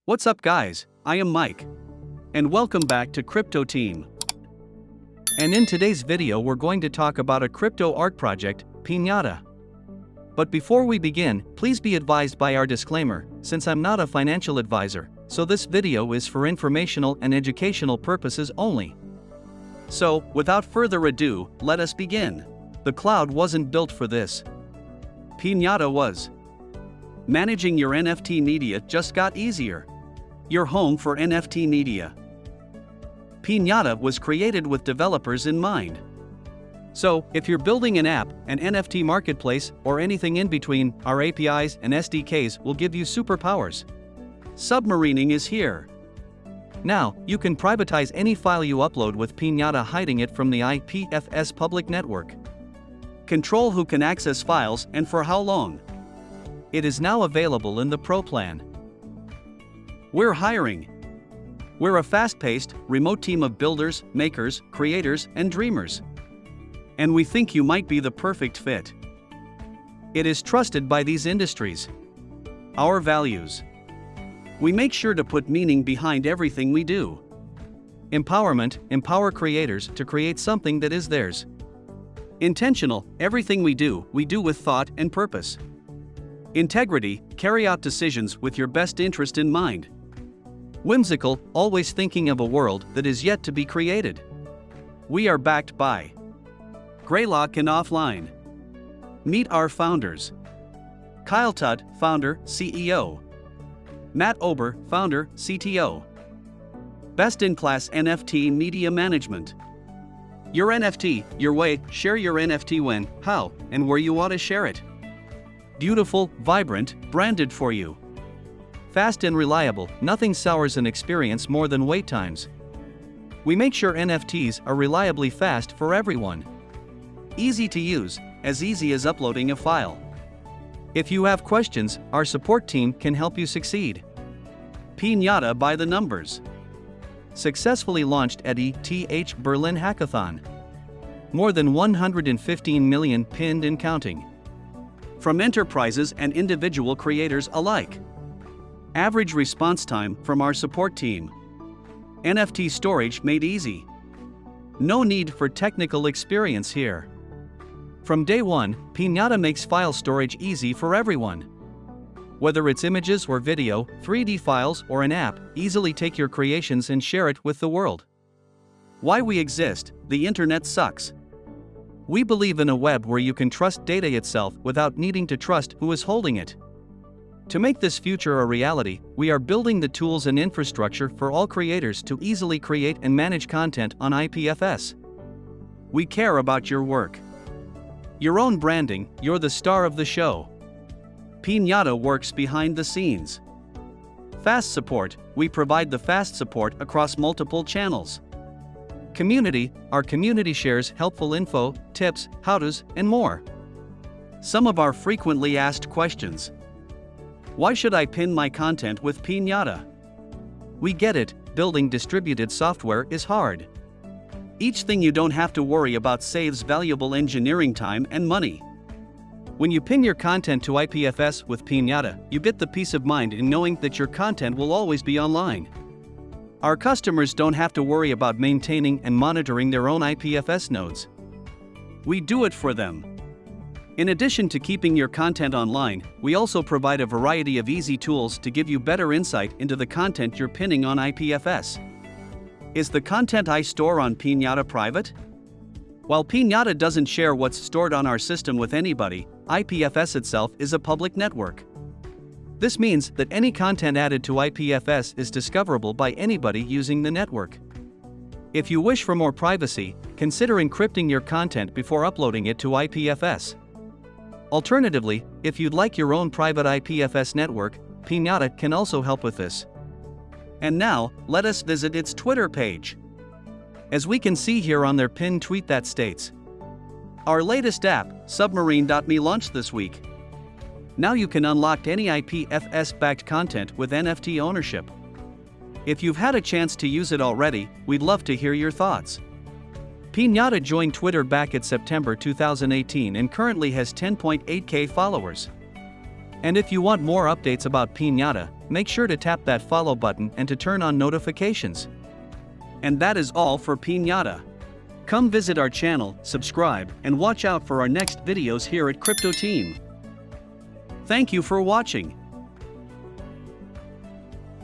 What's up guys, I am Mike. And welcome back to Crypto Team. And in today's video we're going to talk about a crypto art project, Pinata. But before we begin, please be advised by our disclaimer, since I'm not a financial advisor, so this video is for informational and educational purposes only. So, without further ado, let us begin. The cloud wasn't built for this. Pinata was. Managing your NFT media just got easier. Your home for NFT media. Pinata was created with developers in mind. So, if you're building an app, an NFT marketplace, or anything in between, our APIs and SDKs will give you superpowers. Submarining is here. Now, you can privatize any file you upload with Pinata, hiding it from the IPFS public network. Control who can access files and for how long. It is now available in the Pro plan. We're hiring. We're a fast-paced, remote team of builders, makers, creators, and dreamers. And we think you might be the perfect fit. It is trusted by these industries. Our values. We make sure to put meaning behind everything we do. Empowerment, empower creators to create something that is theirs. Intentional, everything we do with thought and purpose. Integrity, carry out decisions with your best interest in mind. Whimsical, always thinking of a world that is yet to be created. We are backed by Greylock and Offline. Meet our founders. Kyle Tudd, founder, CEO. Matt Ober, founder, CTO. Best-in-class NFT media management. Your NFT, your way, share your NFT when, how, and where you want to share it. Beautiful, vibrant, branded for you. Fast and reliable, nothing sours an experience more than wait times. We make sure NFTs are reliably fast for everyone. Easy to use, as easy as uploading a file. If you have questions, our support team can help you succeed. Pinata by the numbers. Successfully launched at ETH Berlin Hackathon. More than 115 million pinned and counting. From enterprises and individual creators alike. Average response time from our support team. NFT storage made easy. No need for technical experience here. From day one, Pinata makes file storage easy for everyone. Whether it's images or video, 3D files or an app, easily take your creations and share it with the world. Why we exist, the internet sucks. We believe in a web where you can trust data itself without needing to trust who is holding it. To make this future a reality, we are building the tools and infrastructure for all creators to easily create and manage content on IPFS. We care about your work. Your own branding, you're the star of the show. Pinata works behind the scenes. Fast support, we provide the fast support across multiple channels. Community, our community shares helpful info, tips, how-tos, and more. Some of our frequently asked questions. Why should I pin my content with Pinata? We get it, building distributed software is hard. Each thing you don't have to worry about saves valuable engineering time and money. When you pin your content to IPFS with Pinata, you get the peace of mind in knowing that your content will always be online. Our customers don't have to worry about maintaining and monitoring their own IPFS nodes. We do it for them. In addition to keeping your content online, we also provide a variety of easy tools to give you better insight into the content you're pinning on IPFS. Is the content I store on Pinata private? While Pinata doesn't share what's stored on our system with anybody, IPFS itself is a public network. This means that any content added to IPFS is discoverable by anybody using the network. If you wish for more privacy, consider encrypting your content before uploading it to IPFS. Alternatively, if you'd like your own private IPFS network, Pinata can also help with this. And now, let us visit its Twitter page. As we can see here on their pinned tweet that states, our latest app, Submarine.me, launched this week. Now you can unlock any IPFS-backed content with NFT ownership. If you've had a chance to use it already, we'd love to hear your thoughts. Pinata joined Twitter back in September 2018 and currently has 10.8k followers. And if you want more updates about Pinata, make sure to tap that follow button and to turn on notifications. And that is all for Pinata. Come visit our channel, subscribe, and watch out for our next videos here at Crypto Team. Thank you for watching.